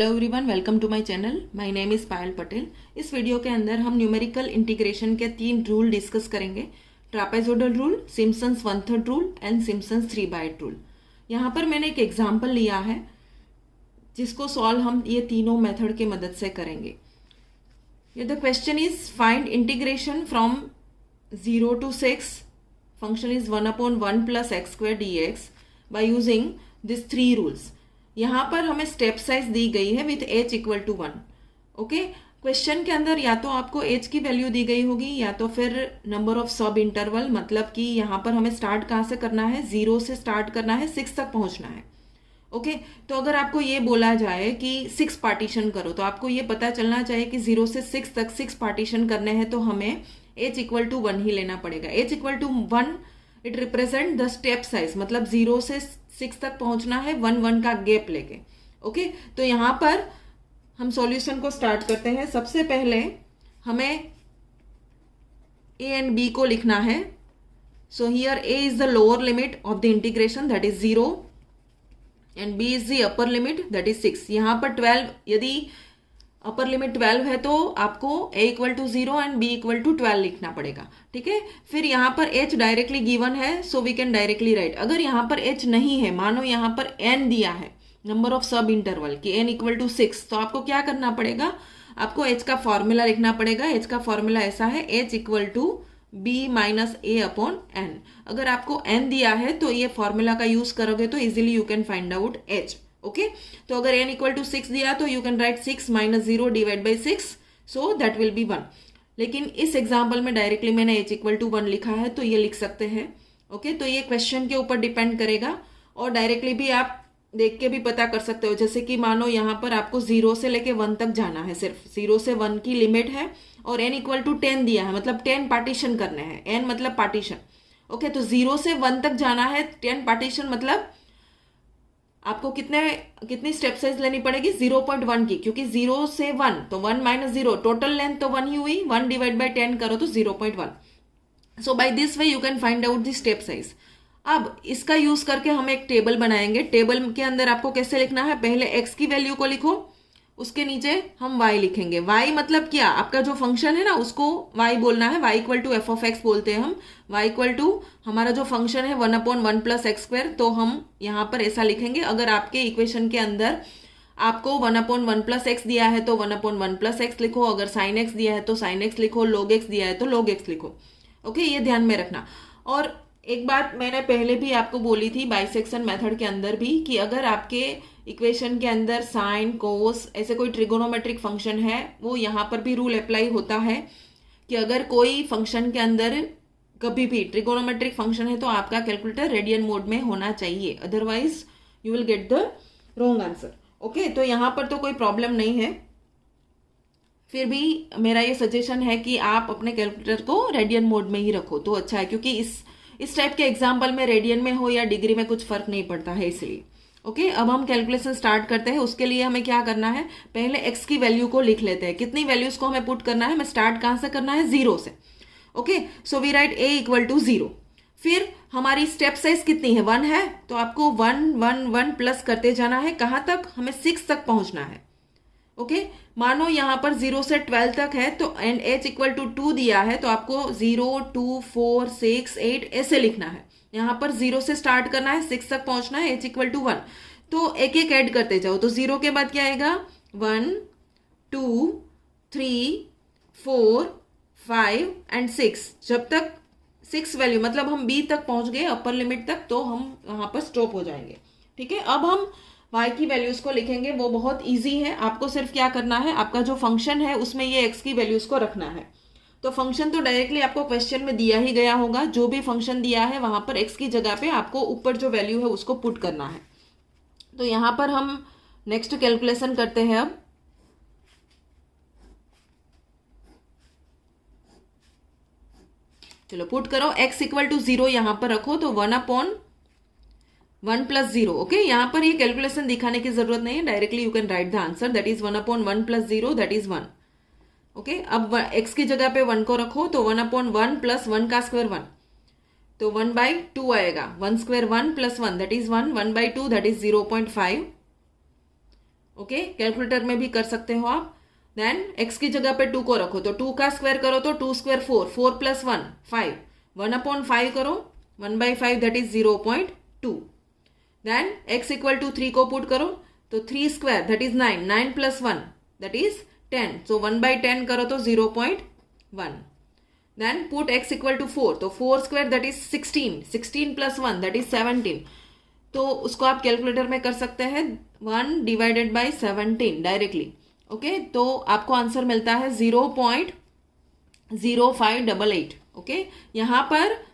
Hello everyone, welcome to my channel. My name is Payal Patel. इस video के अंदर हम न्यूमेरिकल इंटीग्रेशन के 3 रूल डिस्कस करेंगे। Trapezoidal rule, Simpson's 1/3 rule and Simpson's 3/8 rule. यहाँ पर मैंने एक एग्जाम्पल लिया है जिसको सॉल्व हम ये तीनों मेथड के मदद से करेंगे। The question is find integration from 0 to 6 function is 1/1 plus x² dx by using this 3 rules. यहाँ पर हमें स्टेप साइज दी गई है with h equal to 1। Okay, question के अंदर या तो आपको h की वैल्यू दी गई होगी या तो फिर नंबर ऑफ सब इंटरवल, मतलब कि यहाँ पर हमें स्टार्ट कहाँ से करना है, 0 से स्टार्ट करना है, 6 तक पहुँचना है। ओके, तो अगर आपको ये बोला जाए कि 6 पार्टीशन करो तो आपको ये पता चलना चाहिए कि 0 से 6 तक 6 पार्टीशन करने हैं, तो हमें h इक्वल टू 1 ही लेना पड़ेगा। h equal to 1 it represent the step size, मतलब 0 से 6 तक पहुंचना है 1 का गैप लेके। ओके, तो यहाँ पर हम सॉल्यूशन को स्टार्ट करते हैं। सबसे पहले हमें a एंड b को लिखना है। So here a is the lower limit of the integration, that is 0 and b is the upper limit, that is 6। यहाँ पर 12, यदि अपर लिमिट 12 है तो आपको a equal to 0 and b equal to 12 लिखना पड़ेगा। ठीक है, फिर यहाँ पर h डायरेक्टली गिवन है, so we can directly write. अगर यहाँ पर h नहीं है, मानो यहाँ पर n दिया है, नंबर ऑफ सब इंटरवल की n इक्वल टू 6, तो आपको क्या करना पड़ेगा, आपको h का फॉर्मूला लिखना पड़ेगा। h का फॉर्मूला ऐसा है, h equal to b minus a upon n। अगर आपको n दिया है तो ये फॉर्मूला का यूज करोगे तो easily you can find out h। Okay, तो अगर n इक्वल टू 6 दिया तो you can write 6 minus 0 divide by 6, so that will be 1। लेकिन इस एग्जाम्पल में डायरेक्टली मैंने h इक्वल टू 1 लिखा है तो ये लिख सकते हैं। ओके, तो ये क्वेश्चन के ऊपर डिपेंड करेगा और डायरेक्टली भी आप देख के भी पता कर सकते हो। जैसे कि मानो यहाँ पर आपको 0 से लेके 1 तक जाना है, सिर्फ 0 से 1 की लिमिट है और n इक्वल टू 10 दिया है, मतलब 10 पार्टीशन करने हैं, n मतलब पार्टीशन। ओके, तो 0 से 1 तक जाना है, 10 पार्टीशन मतलब आपको कितनी स्टेप साइज लेनी पड़ेगी, 0.1 की, क्योंकि 0 से 1 तो 1 माइनस 0, टोटल लेंथ तो 1 ही हुई, 1 डिवाइड बाई 10 करो तो 0.1। So by this way you can find out the step size. अब इसका यूज करके हम एक टेबल बनाएंगे। टेबल के अंदर आपको कैसे लिखना है, पहले x की वैल्यू को लिखो, उसके नीचे हम y लिखेंगे। y मतलब क्या, आपका जो फंक्शन है ना उसको y बोलना है, y equal to f of x बोलते हैं हम। y इक्वल टू हमारा जो फंक्शन है 1/1 प्लस x², तो हम यहाँ पर ऐसा लिखेंगे। अगर आपके इक्वेशन के अंदर आपको 1/1 प्लस एक्स दिया है तो 1/1 प्लस एक्स लिखो, अगर साइन एक्स दिया है तो साइन एक्स लिखो, लॉग एक्स दिया है तो लॉग एक्स लिखो। ओके, ये ध्यान में रखना। और एक बात मैंने पहले भी आपको बोली थी बाइसेक्शन मेथड के अंदर भी, कि अगर आपके इक्वेशन के अंदर साइन, कोस, ऐसे कोई ट्रिगोनोमेट्रिक फंक्शन है, वो यहाँ पर भी रूल अप्लाई होता है कि अगर कोई फंक्शन के अंदर कभी भी ट्रिगोनोमेट्रिक फंक्शन है तो आपका कैलकुलेटर रेडियन मोड में होना चाहिए, otherwise you will get the wrong answer. Okay, तो यहाँ पर तो कोई प्रॉब्लम नहीं है, फिर भी मेरा ये सजेशन है कि आप अपने कैलकुलेटर को रेडियन मोड में ही रखो तो अच्छा है, क्योंकि इस टाइप के एग्जाम्पल में रेडियन में हो या डिग्री में कुछ फर्क नहीं पड़ता है, इसलिए। ओके, अब हम कैलकुलेशन स्टार्ट करते हैं। उसके लिए हमें क्या करना है, पहले x की वैल्यू को लिख लेते हैं। कितनी वैल्यूज को हमें पुट करना है, हमें स्टार्ट कहाँ से करना है, 0 से। Okay, so we write a equal to 0। फिर हमारी स्टेप साइज कितनी है, 1 है, तो आपको 1 1 1 प्लस करते जाना है। कहाँ तक, हमें 6 तक पहुंचना है। ओके, मानो यहाँ पर 0 से 12 तक है तो एंड h इक्वल टू 2 दिया है, तो आपको 0 2 4 6 8 ऐसे लिखना है। यहाँ पर 0 से स्टार्ट करना है, 6 तक पहुंचना है, h इक्वल टू 1, तो एक एक ऐड करते जाओ। तो 0 के बाद क्या आएगा, 1 2 3 4 5 एंड 6। जब तक 6 वैल्यू, मतलब हम b तक पहुंच गए अपर लिमिट तक, तो हम वहां पर स्टॉप हो जाएंगे। ठीक है, अब हम y की वैल्यूज को लिखेंगे। वो बहुत इजी है, आपको सिर्फ क्या करना है, आपका जो फंक्शन है उसमें ये x की वैल्यूज को रखना है। तो फंक्शन तो डायरेक्टली आपको क्वेश्चन में दिया ही गया होगा, जो भी फंक्शन दिया है वहां पर x की जगह पे आपको ऊपर जो वैल्यू है उसको पुट करना है। तो यहाँ पर हम नेक्स्ट कैलकुलेशन करते हैं। अब चलो पुट करो, x इक्वल टू 0 यहाँ पर रखो, तो 1/1 प्लस 0। ओके, यहाँ पर ये कैलकुलेशन दिखाने की जरूरत नहीं है, directly you can write the answer, that is 1/1 plus 0, that is 1। Okay, अब x की जगह पे 1 को रखो, तो 1/1 प्लस 1 का स्क्वायर 1, तो 1/2 आएगा। 1 square 1 plus 1 that is 1, 1/2 that is 0.5 okay, calculator में भी कर सकते हो आप। देन x की जगह पे 2 को रखो, तो 2 का स्क्वायर करो तो 2 स्क्वायर 4, 4 प्लस 1 5, 1/5 करो, 1/5 that is 0.2। Then x equal to 3 को पुट करो तो 3 square that is 9, 9 plus 1 that is 10, so 1/10 करो तो 0.1। Then put x equal to 4, तो 4 square that is 16, 16 plus 1 that is 17, तो उसको आप कैलकुलेटर में कर सकते हैं 1 डिवाइडेड बाई 17 डायरेक्टली। ओके, तो आपको आंसर मिलता है 0.0588। ओके, यहाँ पर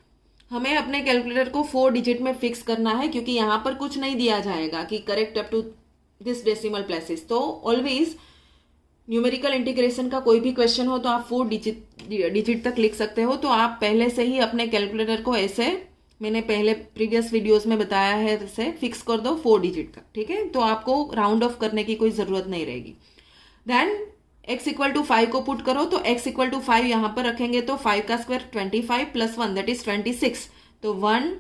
हमें अपने कैलकुलेटर को 4 डिजिट में फिक्स करना है, क्योंकि यहाँ पर कुछ नहीं दिया जाएगा कि correct up to this decimal places. तो ऑलवेज न्यूमेरिकल इंटीग्रेशन का कोई भी क्वेश्चन हो तो आप 4 डिजिट तक लिख सकते हो। तो आप पहले से ही अपने कैलकुलेटर को ऐसे, मैंने पहले प्रीवियस वीडियोस में बताया है, इसे फिक्स कर दो 4 डिजिट तक, ठीक है। तो आपको राउंड ऑफ करने की कोई जरूरत नहीं रहेगी। देन x इक्वल टू 5 को पुट करो, तो x इक्वल टू 5 यहाँ पर रखेंगे तो 5 का स्क्वायर 25 प्लस 1 दैट इज 26, तो 1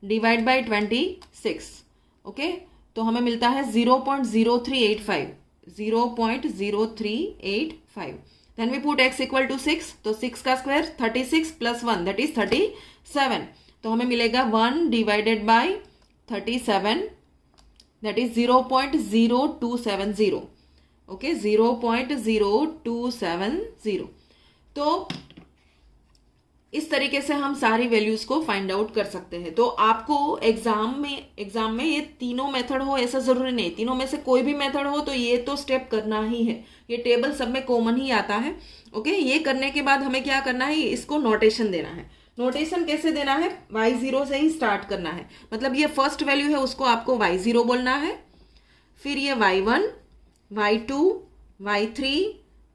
डिवाइड बाई 26। ओके, तो हमें मिलता है 0.0385, 0.0385। Then we put x equal to 6, तो 6 का स्क्वायर 36 प्लस 1 दैट इज 37, तो हमें मिलेगा 1 divided by 37 that is 0.0270। Okay, 0.0270। तो इस तरीके से हम सारी वैल्यूज को फाइंड आउट कर सकते हैं। तो आपको एग्जाम में ये तीनों मेथड हो ऐसा जरूरी नहीं, तीनों में से कोई भी मेथड हो तो ये तो स्टेप करना ही है। ये टेबल सब में कॉमन ही आता है। ओके, ये करने के बाद हमें क्या करना है, इसको नोटेशन देना है। नोटेशन कैसे देना है, y0 से ही स्टार्ट करना है। मतलब ये फर्स्ट वैल्यू है उसको आपको y0 बोलना है, फिर ये y1, y2, y3,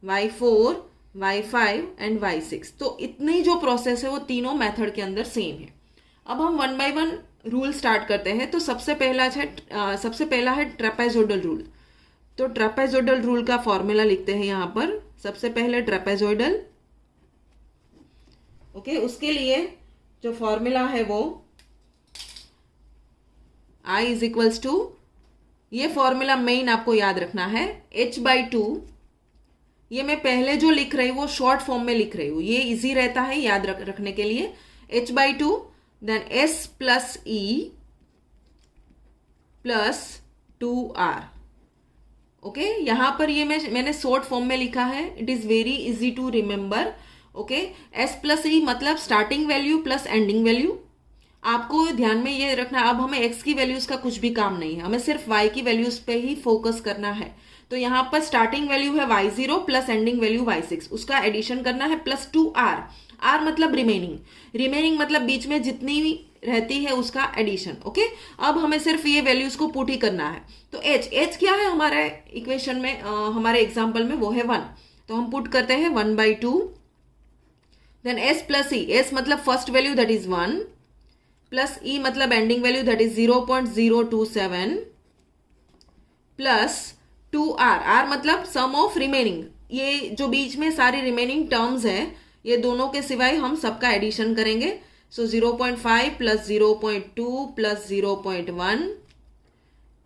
y4, y5 and y6। तो इतनी जो प्रोसेस है वो तीनों मेथड के अंदर सेम है। अब हम 1 बाय 1 रूल स्टार्ट करते हैं। तो सबसे पहला है ट्रेपेजोइडल रूल। तो ट्रेपेजोइडल रूल का फॉर्मूला लिखते हैं यहाँ पर। सबसे पहले ट्रेपेजोइडल, ओके, उसके लिए जो फॉर्मूला है वो I इज इक्वल्स टू, ये फॉर्मूला मेन आपको याद रखना है, h/2। ये मैं पहले जो लिख रही हूँ वो शॉर्ट फॉर्म में लिख रही हूँ, ये इजी रहता है याद रखने के लिए। h/2 then s plus e plus 2r। Okay, यहां पर ये मैंने शॉर्ट फॉर्म में लिखा है, it is very easy to remember. Okay, s plus e मतलब starting value plus ending value. आपको ध्यान में ये रखना, अब हमें x की वैल्यूज का कुछ भी काम नहीं है, हमें सिर्फ y की वैल्यूज पे ही फोकस करना है। तो यहाँ पर स्टार्टिंग वैल्यू है y0 plus ending value y6, उसका एडिशन करना है प्लस 2r। r मतलब रिमेनिंग मतलब बीच में जितनी रहती है उसका एडिशन। ओके, अब हमें सिर्फ ये वैल्यूज को पुट ही करना है। तो h क्या है हमारे इक्वेशन में, हमारे एग्जाम्पल में वो है 1, तो हम पुट करते हैं 1/2। Then s plus e, s मतलब first value that is 1 plus e मतलब ending value that is 0.027 plus 2r, r मतलब सम ऑफ रिमेनिंग, ये जो बीच में सारी रिमेनिंग टर्म्स है ये दोनों के सिवाय हम सबका एडिशन करेंगे। सो 0.5 plus 0.2 plus 0.1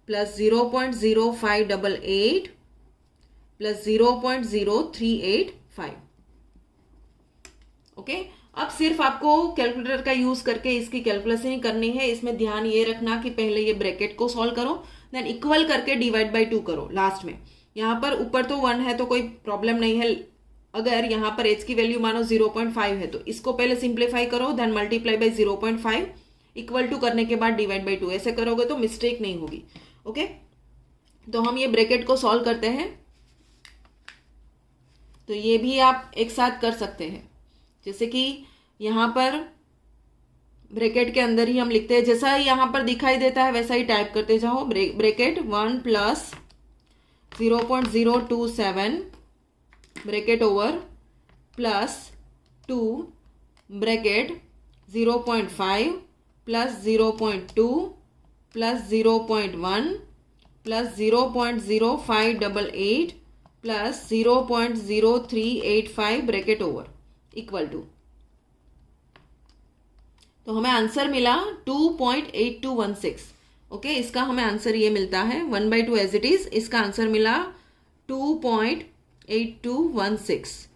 plus 0.0588 plus 0.0385। Okay, अब सिर्फ आपको कैलकुलेटर का यूज करके इसकी कैलकुलेशन ही करनी है। इसमें ध्यान ये रखना कि पहले ये ब्रैकेट को सॉल्व करो, देन इक्वल करके डिवाइड बाय 2 करो लास्ट में। यहाँ पर ऊपर तो 1 है तो कोई प्रॉब्लम नहीं है। अगर यहाँ पर h की वैल्यू मानो 0.5 है तो इसको पहले सिंप्लीफाई करो, then multiply by 0.5 equal to करने के बाद डिवाइड बाय 2, ऐसे करोगे तो मिस्टेक नहीं होगी। ओके, तो हम ये ब्रैकेट को सॉल्व करते हैं। तो ये भी आप एक साथ कर सकते हैं, जैसे कि यहाँ पर ब्रैकेट के अंदर ही हम लिखते हैं, जैसा यहाँ पर दिखाई देता है वैसा ही टाइप करते जाओ। Bracket 1 plus 0.027 bracket over plus 2 bracket 0.5 plus 0.2 plus 0.1 plus 0.0588 plus 0.0385 bracket over equal to, तो हमें आंसर मिला 2.8216। ओके इसका हमें आंसर ये मिलता है 1/2 एज इट इज, इसका आंसर मिला 2.8216।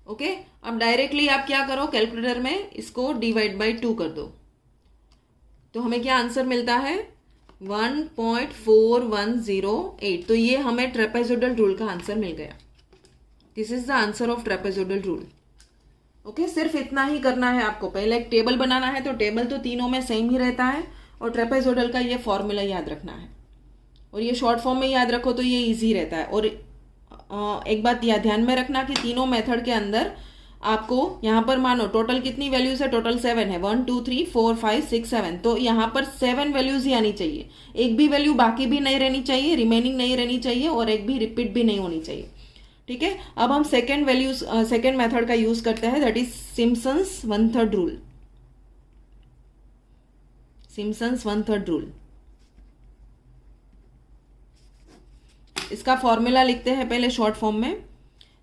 ओके अब डायरेक्टली आप क्या करो, कैलकुलेटर में इसको डिवाइड बाय 2 कर दो, तो हमें क्या आंसर मिलता है 1.4108। तो ये हमें ट्रेपेजोइडल रूल का आंसर मिल गया। This is the answer of trapezoidal rule. Okay सिर्फ इतना ही करना है आपको। पहले एक टेबल बनाना है, तो टेबल तो तीनों में सेम ही रहता है, और ट्रेपेजोइडल का ये फॉर्मूला याद रखना है, और ये शॉर्ट फॉर्म में याद रखो तो ये इजी रहता है। और एक बात ध्यान में रखना कि तीनों मेथड के अंदर आपको यहाँ पर मानो टोटल कितनी वैल्यूज है, टोटल 7 है, 1 2 3 4 5 6 7, तो यहाँ पर 7 वैल्यूज ही आनी चाहिए। एक भी वैल्यू बाकी भी नहीं रहनी चाहिए, रिमेनिंग नहीं रहनी चाहिए, और एक भी रिपीट भी नहीं होनी चाहिए। ठीक है, अब हम सेकेंड मेथड का यूज करते हैं, that is Simpson's 1/3 rule. Simpson's 1/3 rule, इसका फॉर्मूला लिखते हैं पहले शॉर्ट फॉर्म में।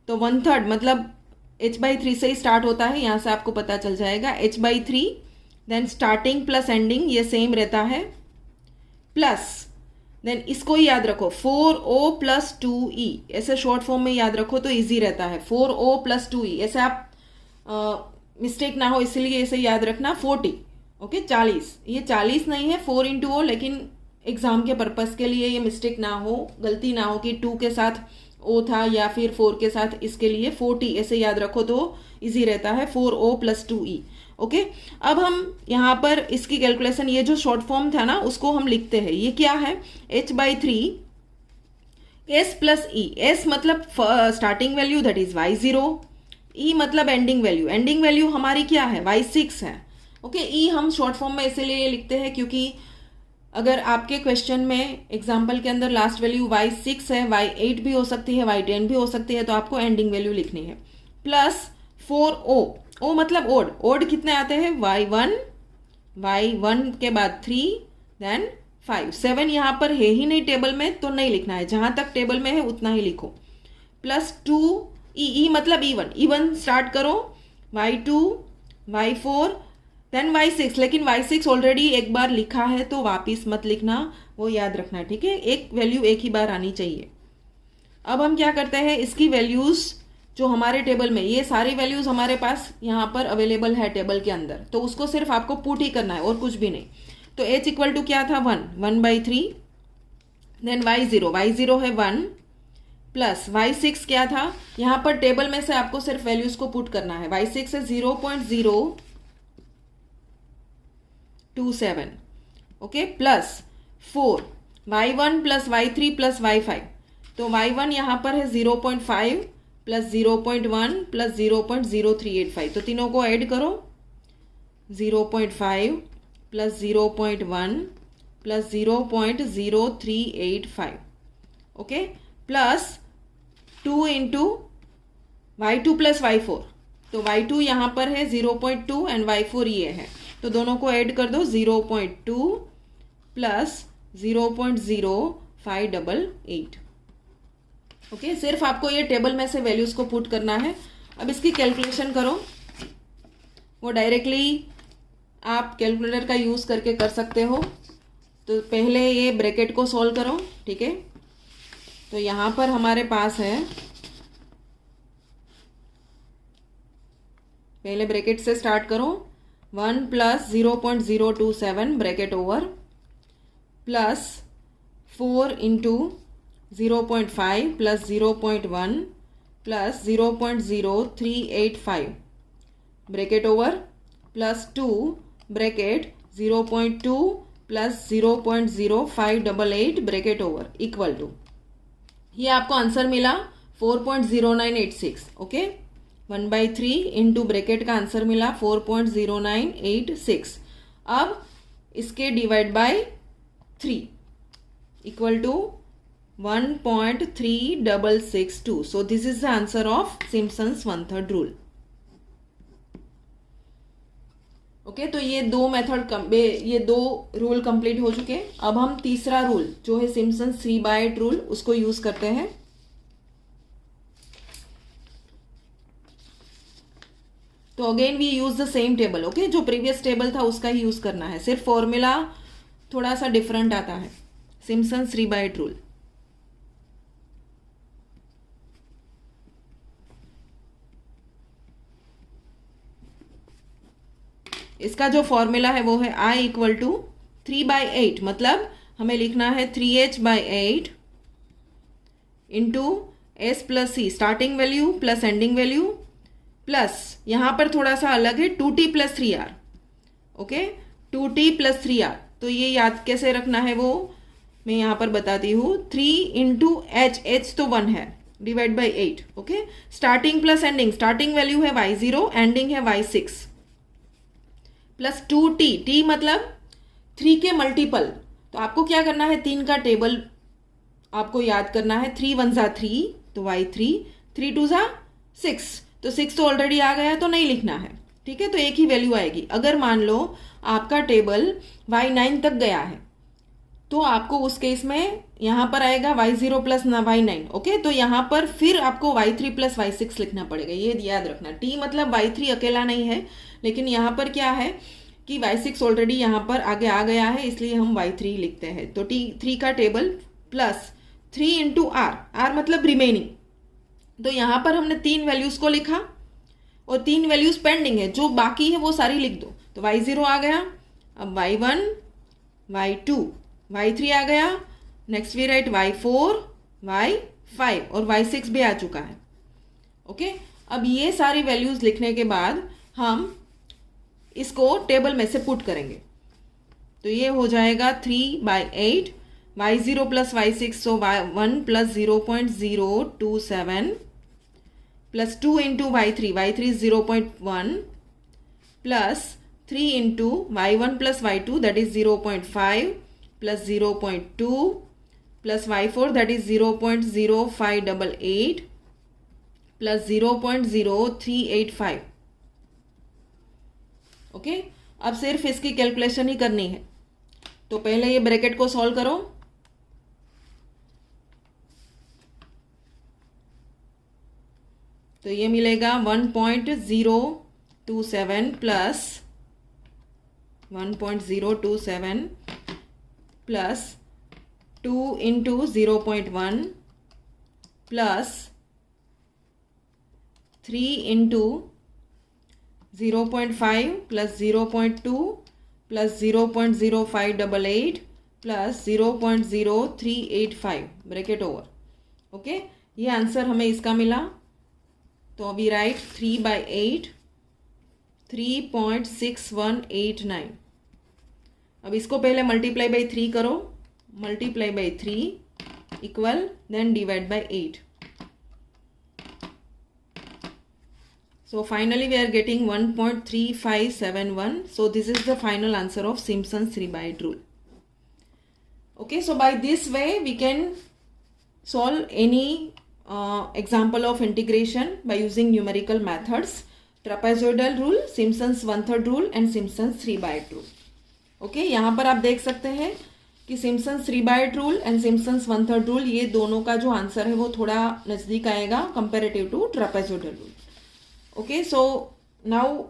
तो 1/3 मतलब h/3 से ही स्टार्ट होता है, यहां से आपको पता चल जाएगा। h/3 then starting plus ending ये सेम रहता है, प्लस देन इसको ही याद रखो 4o + 2e, ऐसे शॉर्ट फॉर्म में याद रखो तो इजी रहता है। 4o + 2e, ऐसे आप मिस्टेक ना हो इसलिए इसे याद रखना 40। ओके 40, ये 40 नहीं है 4 × o, लेकिन एग्जाम के पर्पस के लिए ये मिस्टेक ना हो, गलती ना हो कि 2 के साथ o था या फिर 4 के साथ, इसके लिए 40 ऐसे याद रखो तो इजी रहता है, 4o + 2e। ओके अब हम यहाँ पर इसकी कैलकुलेशन, ये जो शॉर्ट फॉर्म था ना उसको हम लिखते हैं। ये क्या है, h/3 s + e। s मतलब starting value that is y0, e मतलब एंडिंग वैल्यू, एंडिंग वैल्यू हमारी क्या है y6 है। ओके e हम शॉर्ट फॉर्म में इसीलिए लिखते हैं क्योंकि अगर आपके क्वेश्चन में एग्जाम्पल के अंदर लास्ट वैल्यू y6 है, y8 भी हो सकती है, y10 भी हो सकती है, तो आपको एंडिंग वैल्यू लिखनी है। प्लस 4o, o मतलब ओड, ओड कितने आते हैं y1 के बाद 3 देन 5, 7 यहाँ पर है ही नहीं टेबल में तो नहीं लिखना है, जहां तक टेबल में है उतना ही लिखो। प्लस 2e मतलब e1 स्टार्ट करो, y2 y4 देन y6, लेकिन y6 ऑलरेडी एक बार लिखा है तो वापिस मत लिखना, वो याद रखना। ठीक है, एक वैल्यू एक ही बार आनी चाहिए। अब हम क्या करते हैं, इसकी वैल्यूज जो हमारे टेबल में, ये सारी वैल्यूज हमारे पास यहाँ पर अवेलेबल है टेबल के अंदर, तो उसको सिर्फ आपको पुट ही करना है और कुछ भी नहीं। तो h = क्या था 1/3, देन y0 है 1, प्लस y6 क्या था, यहाँ पर टेबल में से आपको सिर्फ वैल्यूज को पुट करना है। y6 है 0.027, okay, plus 4 y1 + y3 + y5, तो y1 यहाँ पर है 0.5 + 0.1 + 0.0385, तो तीनों को ऐड करो, 0.5 + 0.1 + 0.0385, ओके, प्लस 2 × y2 + y4, तो y2 यहाँ पर है 0.2 एंड y4 ये है, तो दोनों को ऐड कर दो, 0.2 + 0.0588। ओके सिर्फ आपको ये टेबल में से वैल्यूज को पुट करना है। अब इसकी कैलकुलेशन करो, वो डायरेक्टली आप कैलकुलेटर का यूज करके कर सकते हो। तो पहले ये ब्रैकेट को सॉल्व करो, ठीक है। तो यहां पर हमारे पास है, पहले ब्रैकेट से स्टार्ट करो, 1 + 0.027 bracket over, plus 4 × 0.5 + 0.1 + 0.0385 bracket over, plus 2 bracket 0.2 + 0.0588 bracket over equal to, ये आपको आंसर मिला 4.0986। ओके 1/3 इंटू ब्रैकेट का आंसर मिला 4.0986। अब इसके divide by 3 equal to 1.3662। So this is the answer of Simpson's 1/3 rule. Okay तो ये दो मेथड, ये दो रूल कंप्लीट हो चुके। अब हम तीसरा रूल जो है सिम्पसन्स 3/8 रूल, उसको यूज करते हैं। तो again we use the same table, okay, जो प्रीवियस टेबल था उसका ही यूज करना है, सिर्फ फॉर्मूला थोड़ा सा डिफरेंट आता है, सिम्पसन्स 3/8 रूल। इसका जो फॉर्मूला है वो है I इक्वल टू 3/8, मतलब हमें लिखना है 3h/8 into S plus C, starting value plus ending value, plus यहाँ पर थोड़ा सा अलग है 2t plus 3r। Okay, 2t plus 3r, तो ये याद कैसे रखना है वो मैं यहाँ पर बताती हूँ। 3 इंटू h तो 1 है, divide by 8। Okay, starting plus ending, starting value है y0, एंडिंग है y6, प्लस 2t, t मतलब 3 के मल्टीपल। तो आपको क्या करना है, 3 का टेबल आपको याद करना है। 3 1 ज़ा 3 तो y3, 3 2 ज़ा 6, तो 6 तो ऑलरेडी आ गया तो नहीं लिखना है, ठीक है, तो एक ही वैल्यू आएगी। अगर मान लो आपका टेबल y9 तक गया है तो आपको उस केस में यहाँ पर आएगा y0 प्लस y9। ओके, तो यहाँ पर फिर आपको y3 प्लस y6 लिखना पड़ेगा, ये याद रखना। t मतलब y3 अकेला नहीं है, लेकिन यहाँ पर क्या है कि y6 ऑलरेडी यहाँ पर आगे आ गया है, इसलिए हम y3 लिखते हैं। तो t3 का table plus 3 into r, r मतलब रिमेनिंग। तो यहाँ पर हमने 3 वैल्यूज को लिखा और 3 वैल्यूज पेंडिंग है, जो बाकी है वो सारी लिख दो। तो y0 आ गया, अब y1, y2, y3 आ गया, next we write y4, y5 और y6 भी आ चुका है। ओके, अब ये सारी वैल्यूज लिखने के बाद हम इसको टेबल में से पुट करेंगे, तो ये हो जाएगा 3/8, y0 plus y6, so 1 plus 0.027 plus 2 into y3, y3 is 0.1 plus 3 into y1 plus y2 that is 0.5 plus 0.2 plus y4 that is 0.0588 plus 0.0385। Okay, अब सिर्फ इसकी कैलकुलेशन ही करनी है। तो पहले ये ब्रैकेट को सॉल्व करो, तो ये मिलेगा 1.027 plus 1.027 plus 2 into 0.1 plus 3 into 0.5 plus 0.2 plus 0.0588 plus 0.0385 bracket over. Okay, ये आंसर हमें इसका मिला। तो अभी राइट 3/8 3.6189। अब इसको पहले मल्टीप्लाई बाई 3 करो, multiply by 3 equal then divide by 8। So finally we are getting 1.3571. So this is the final answer of Simpson's 3/8 rule. Okay, so by this way we can solve any example of integration by using numerical methods, trapezoidal rule, Simpson's 1/3 rule and Simpson's 3/8 rule. Okay, यहाँ पर आप देख सकते हैं कि Simpson's 3/8 rule and Simpson's 1/3 rule, ये दोनों का जो आंसर है वो थोड़ा नज़दीक आएगा comparative to trapezoidal rule. Okay, so now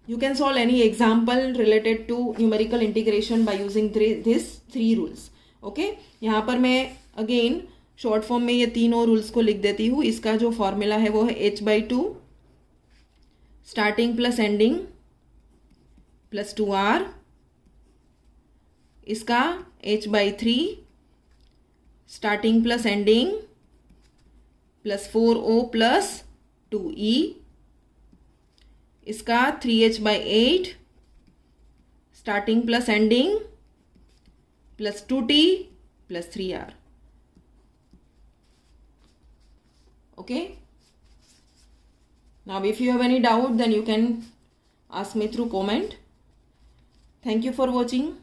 you can solve any example related to numerical integration by using these 3 rules. Okay, यहाँ पर मैं again शॉर्ट फॉर्म में ये तीनों रूल्स को लिख देती हूँ। इसका जो फॉर्मूला है वो है h/2 starting plus ending plus 2r, इसका h/3 starting plus ending plus 4o plus 2e, इसका 3h/8 starting plus ending plus 2t plus 3r। Okay, now if you have any doubt then you can ask me through comment. Thank you for watching.